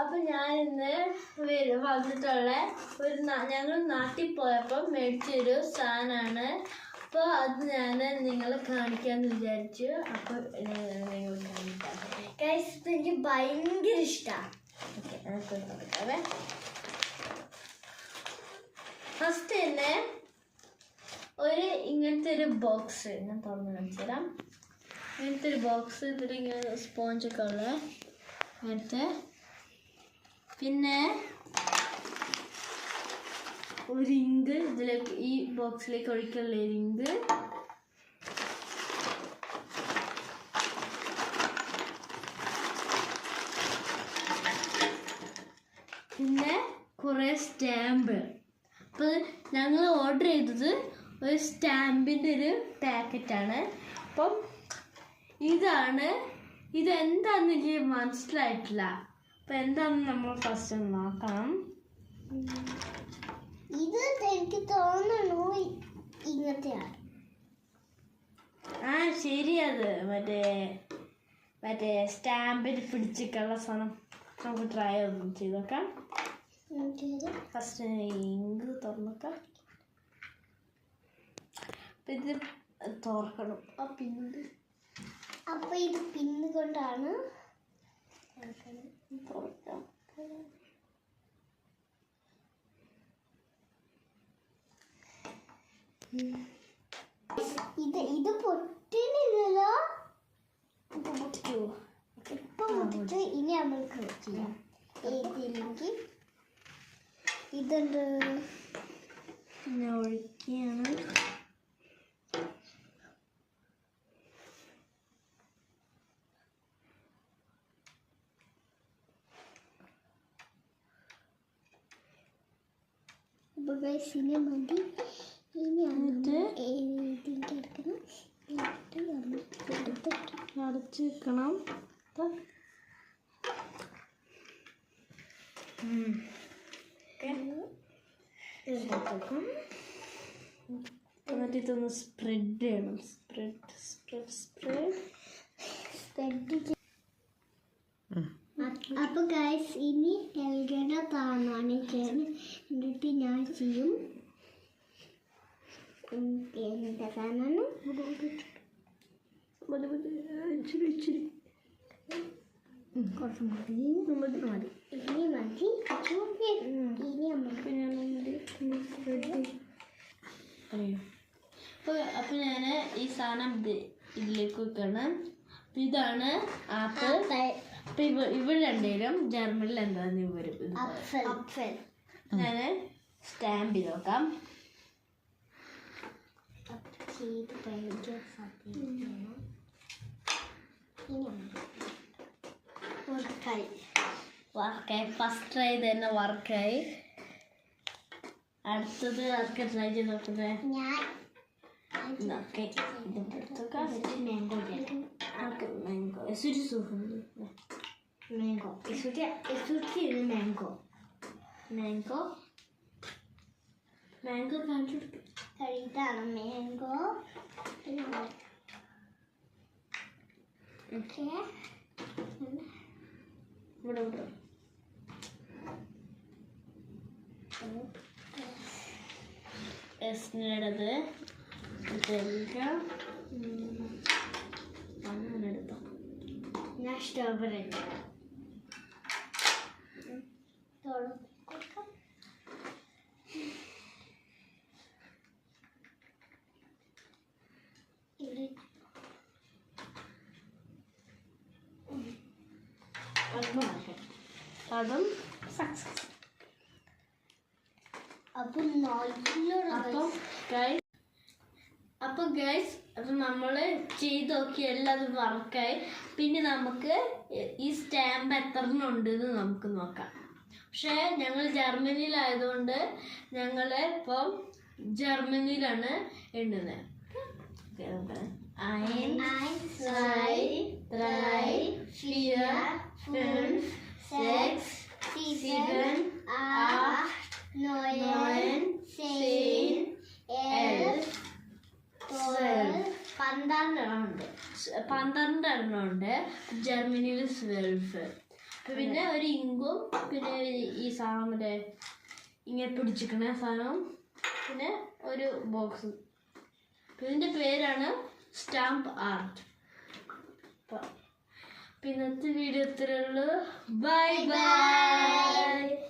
അപ്പം ഞാൻ ഇന്ന് വന്നിട്ടുള്ള ഞങ്ങൾ നാട്ടിൽ പോയപ്പോൾ മേടിച്ചൊരു സാധനമാണ്. അപ്പോൾ അത് ഞാൻ നിങ്ങളെ കാണിക്കാമെന്ന് വിചാരിച്ചു. അപ്പോൾ നിങ്ങൾ കാണിക്കാം. ഗൈസ്, എനിക്ക് ഭയങ്കര ഇഷ്ടമാണ്. ഓക്കെ, നമുക്ക് നോക്കാവേ. ഫസ്റ്റ് തന്നെ ഇങ്ങനത്തെ ഒരു ബോക്സ് ഞാൻ തുറന്ന് കാണിച്ചു തരാം. ഇങ്ങനത്തെ ഒരു ബോക്സ്, ഇതിലിങ്ങനെ സ്പോഞ്ചൊക്കെ ഉള്ള അങ്ങനത്തെ. പിന്നെ ഒരു ഇങ്ക് ഇതിലേക്ക്, ഈ ബോക്സിലേക്ക് ഒഴിക്കാനുള്ള ഒരു ഇങ്ക്. പിന്നെ കുറേ സ്റ്റാമ്പ്. അപ്പോൾ ഞങ്ങൾ ഓർഡർ ചെയ്തത് ഒരു സ്റ്റാമ്പിൻ്റെ ഒരു പാക്കറ്റാണ്. അപ്പം ഇതെന്താണെന്ന് എനിക്ക് മനസ്സിലായിട്ടില്ല. അപ്പം എന്താണെന്ന് നമ്മൾ ഫസ്റ്റ് നോക്കണം. ഇത് എനിക്ക് തോന്നുന്നു ഇങ്ങനത്തെയാണ്. ശരിയത് മറ്റേ സ്റ്റാമ്പിൽ പിടിച്ചിട്ടുള്ള സാധനം. നമുക്ക് ട്രൈ ഒന്നും ചെയ്ത് നോക്കാം. ഫസ്റ്റ് ഇങ്ക് തുറന്നോക്കാം. ഇത് തുറക്കണം. അപ്പൊ ഇത് പിന്ന് കൊണ്ടാണ് തുറക്കാം. ഇത് പൊട്ടില്ലല്ലോ. ഇപ്പൊ പൊട്ടിട്ട് ഇനി നമ്മൾക്ക് ചെയ്യാം. ഏതില്ലെങ്കിൽ ഇതുണ്ട് പിന്നെ ഒഴിക്കുകയാണ്. ഇനി മതി. ഇനി എന്നിട്ട് എടുക്കണം. അടച്ച് വെക്കണം. എന്നിട്ട് ഇതൊന്ന് സ്പ്രെഡ് ചെയ്യണം. അപ്പൊ ഗൈസ്, ഇനി എൽഗയുടെ താണാണ് ചെയ്യുന്നത്. എന്നിട്ട് ഞാൻ ചെയ്യും. എന്താ താനാണ് കുറച്ച് മതി. ഇനി മതി. ഇനി അപ്പോൾ ഞാൻ ഈ സാധനം ഇതിലേക്ക് വെക്കണം. ഇതാണ് ആപ്പിൾ. അപ്പൊ ഇവർ രണ്ടുപേരും ജർമ്മനിൽ എന്താന്ന് വരും. ഞാൻ സ്റ്റാമ്പ് ചെയ്ത് നോക്കാം. വർക്കായി. ഫസ്റ്റ് ട്രൈ തന്നെ വർക്കായി. അടുത്തത് ആർക്ക് ട്രൈ ചെയ്ത് നോക്കുന്നത്? മാംഗോ കാണിച്ചു കൊടുക്കും. ഇതാണ് മാംഗോ. ഇവിടെ എസ്നേടത് അങ്ങനെ എടുത്തോ. ഞാൻ സ്ട്രോബെറി അതും സക്സസ്. അപ്പൊ ഗൈസ് അത് നമ്മൾ ചെയ്ത് നോക്കി, എല്ലാതും വർക്കായി. പിന്നെ നമുക്ക് ഈ സ്റ്റാമ്പ് എത്ര ഉണ്ട് എന്ന് നമുക്ക് നോക്കാം. പക്ഷേ ഞങ്ങൾ ജർമ്മനിയിലായതുകൊണ്ട് ഞങ്ങൾ ഇപ്പം ജർമ്മനിയിലാണ് എണ്ണുന്നത്. 1, 2, 3, 4, 5, 6, 7, 8, 9, 10, 11, 12, 12 എണ്ണം ഉണ്ട്. ജർമ്മനിയിൽ 12. പിന്നെ ഒരു ഇങ്കും പിന്നെ ഈ സാധനം മറ്റേ ഇങ്ങനെ പിടിച്ചിരിക്കണ സാധനം പിന്നെ ഒരു ബോക്സ്. ഇതിൻ്റെ പേരാണ് സ്റ്റാമ്പ് ആർട്ട്. ഇന്നത്തെ വീഡിയോ ഇത്രയുള്ളൂ. Bye by.